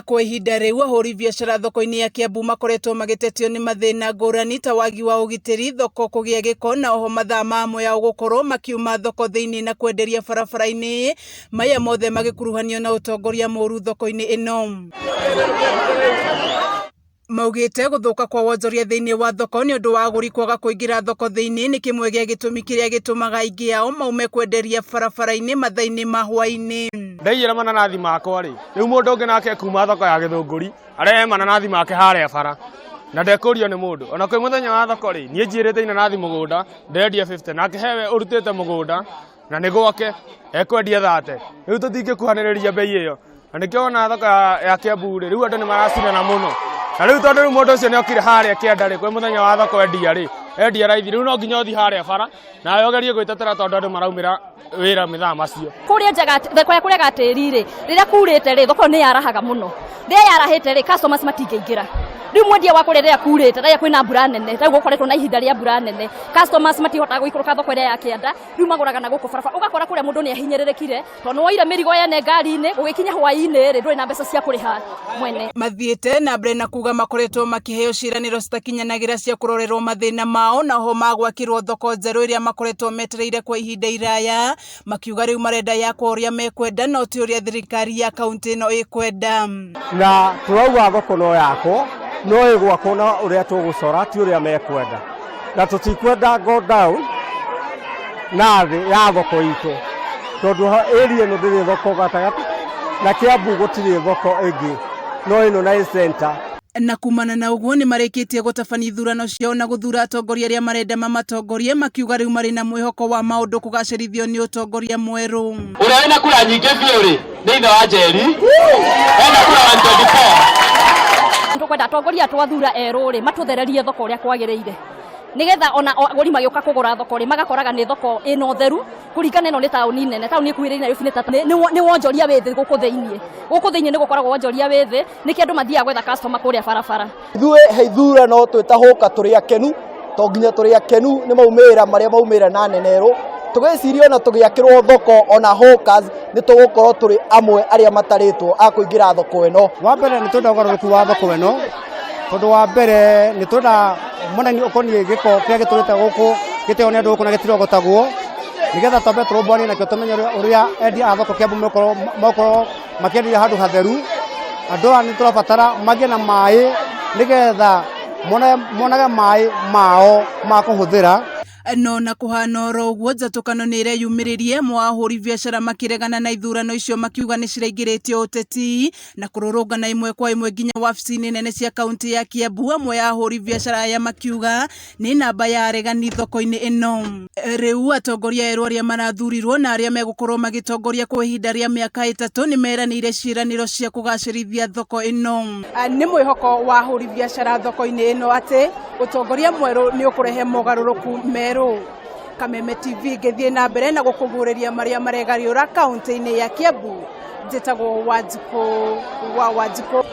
Kwa ihinda riu ahuri biacara thoko-ini ya Kiambu makoretwo magitetio ni mathina ngurani ta wagi wa ugitiri, thoko kugia giko na oho mathaa mamwe ya gukorwo makiuma thoko thiini na kwenderia barabara-ini, maya mothe magikuruhanio na utongoria moru thoko-ini ino. Maugite guthuka kwa wonjoria thiini wa thoko ni undu wa aguri kwaga kuingira thoko thiini ni kimwe gia gitumi kiria gitumaga aingi ao maume kwenderia barabara-ini mathaa-ini ma hwaini. Ndaiyira mananathi makwa ri riu mundu ungi nake kuma thoko ya Githunguri arehe mananathi make haria bara na ndekurio ni mundu ona kwi muthenya wa thoko ri nie njirite inanathi mugunda ndendia 50 nake hewe urutite mugunda na ni gwake ekwendia 30 riu tutingikuhaniriria bei iyo na nikio ona thoko ya Kiambu ri riu andu ni maracindana muno na riu tondu mundu ucio ni okire haria Kienda ri kwi muthenya wa thoko endia raithi riu no nginya uthi haria bara na yogerie gwitetera tondu andu maraumira wira mithaa macio kuria njagati thoko ya kuria gatiri ri riria kurite ri thoko ni yarahaga muno riria yarahite ri customers matingiingira riu mwendia wa kuria riria kurite riria kwina mbura nene riu gukoretwo na ihinda ria mbura nene customers matihota guikuruka thoko iria ya Kienda riu maguraga na guku barabara ugakora kuria mundu ni ahinyererekire tondu waira mirigo yene ngari-ini gugikinya hwaini ri nduri na mbeca cia kuriha mwene mathiete na mbere na kuga makoretwo makiheo ciraniro citakinyanagira cia kurorerwo mathina mao na ho magwakirwo thoko nzeru iria makoretwo metereire kwa ihinda iraya makiuga riu marenda yakwa uria mekwenda no ti uria thirikari ya kaunti ino ikwenda na turauga thoko no yako no igwako na uria tugucora ti uria mekwenda na tutikwenda go down na thi ya thoko itu tondu area no ndiri thoko gatagati na Kiambu gutiri thoko ingi no ino na center na kumana na uguo ni marikitie gutabania ithurano ciao na guthura atongoria aria marenda mamatongorie makiuga riu mari na mwihoko wa maundu kugacirithio ni utongoria mweru uria wina kura nyingi biu ri ni ithe wa Njeri ena kura 124 tukwenda atongoria twathura eru ri matuthererie thoko uria kwagiriire nigetha ona aguri magioka kugura thoko ri magakoraga ni thoko ino theru kurikana ino ni tauni nene tauni ikuire na rifine tatu ni wonjoria withi guku thiini ni gukoragwo wonjoria withi niki andu mathia gwetha customer kuria barabara ithue heithura no twitahuka turi akenu to nginya turi akenu ni maumira maria maumira na neneru tugiciria na tugiakirwo thoko ona hawkers ni tugukorwo turi amwe aria mataritwo akuingira thoko ino wa mbere ni tundagoruku wa thoko ino tondu wa mbere ni tunda monani okonie giko kia giturite guku giteo ni andu guku na gitirogotagwo nigetha twambe turumbani na kio tumenye uria endia a thoko Kiambu mokoro makiendia handu hatheru andu ni turabatara magie na mai nigetha monaga mai mao ma kuhuthira no na kuhana oro uguo njatukano ni ireyumiririe mwahuri biacara makiregana na ithurano icio makiuga ni ciraingiritio uteti na kururungana imwe kwa imwe nginya wabici-ini nene cia kaunti ya Kiambu amwe ya ahuri biacara aya makiuga ni namba ya aregani thoko-ini ino riu atongoria erũ aria marathurirwo na aria megukorwo magitongoria kwa ihinda ria miaka 3 ni meranire ciraniro cia kugacirithia thoko ino ni mwihoko wa ahuri biacara thoko-ini ino ati utongoria mweru ni ukurehe mogaruruku meru Kameme TV ngithie na mbere na gukuguriria maria maregariura kaunti-ini ya Kiambu njitagwo Wanjiku wa Wanjiku